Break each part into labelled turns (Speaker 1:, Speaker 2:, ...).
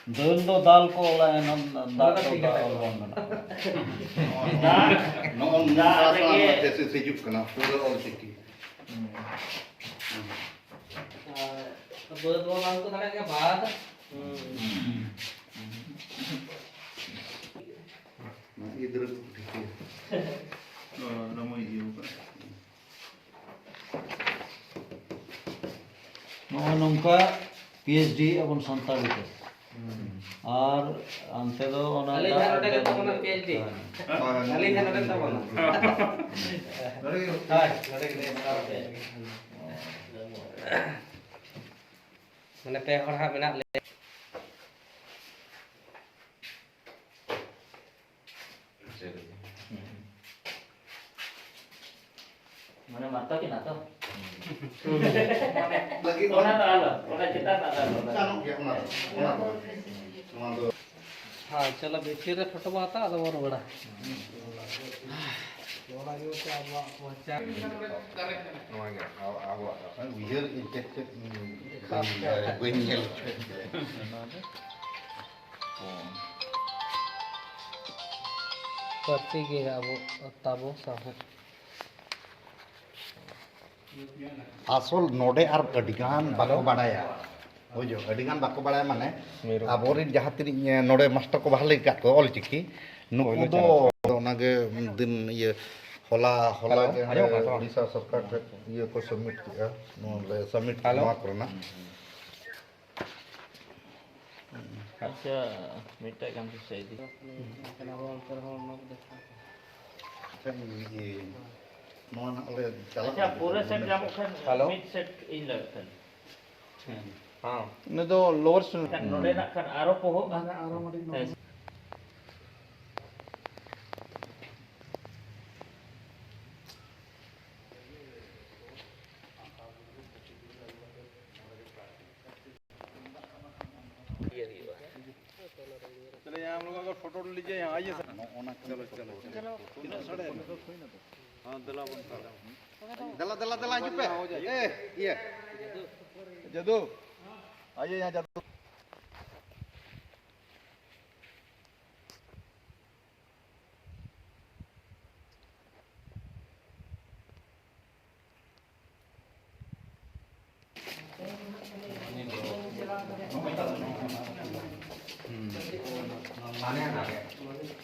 Speaker 1: दाल दो दाल को ओला है ना दाल तो दाल बन ना
Speaker 2: जैसे सेजुक करना पूरा और चिक्की
Speaker 3: तो दो बार को थोड़ा क्या बात
Speaker 2: इधर ठीक है नमो जी ऊपर
Speaker 1: नौका पीएचडी अपन संताली के और अंते दो ओना
Speaker 3: अली खान नोटे के तो ना पीएचडी अली खान नोटे तो ना हां नोटे के माने पे हर हा मेना ले
Speaker 1: माने माता की ना तो
Speaker 2: lagi
Speaker 1: ओना तो आलो ओना चिता ना आलो
Speaker 2: चालू किया ना
Speaker 3: हां चलो बेटी रे फोटो बाता ಅದು ಬರ ಬಡ ಒಳಗೆ ವಚ್ಚ
Speaker 2: weird infected going
Speaker 3: पर्ची के अब ताबो साहब
Speaker 2: asal node ar adigan bako badaya bujo adigan bako badaya mane aborin jahat tini node master ko bahale kat ko ol chiki nuku do onage din ye hola Odisha sarkar ye ko submit kiya no le submit nama korna
Speaker 1: अच्छा मिटा काम से सही थी अच्छा पूरे set जामो Khan mid set इन लगता
Speaker 3: हां
Speaker 2: ने तो lower
Speaker 1: kan node nak kan aro poho
Speaker 3: आरो मडी
Speaker 4: चलिए हम लोग अगर फोटो लीजिए यहाँ आइए सर चलो चलो चलो हाँ दला
Speaker 2: दला जुपे ए ये
Speaker 4: जदू आइए यहाँ जदू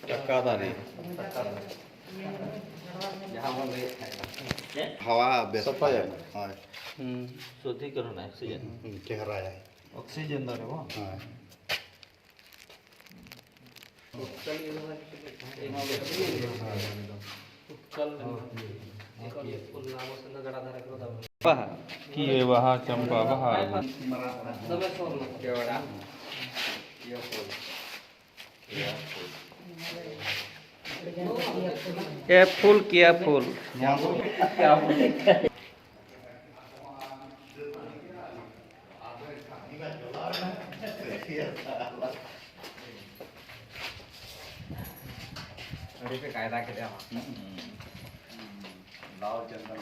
Speaker 2: टक्कादारी हवा बेसता है हाँ
Speaker 1: शुद्धिकरण ऑक्सीजन
Speaker 2: चेहरा है
Speaker 1: ऑक्सीजन दरे वो
Speaker 2: हाँ
Speaker 4: की वहाँ चंपा वहाँ
Speaker 3: ये फूल किया फूल अरे पे कायदा केला
Speaker 1: लाव चंदन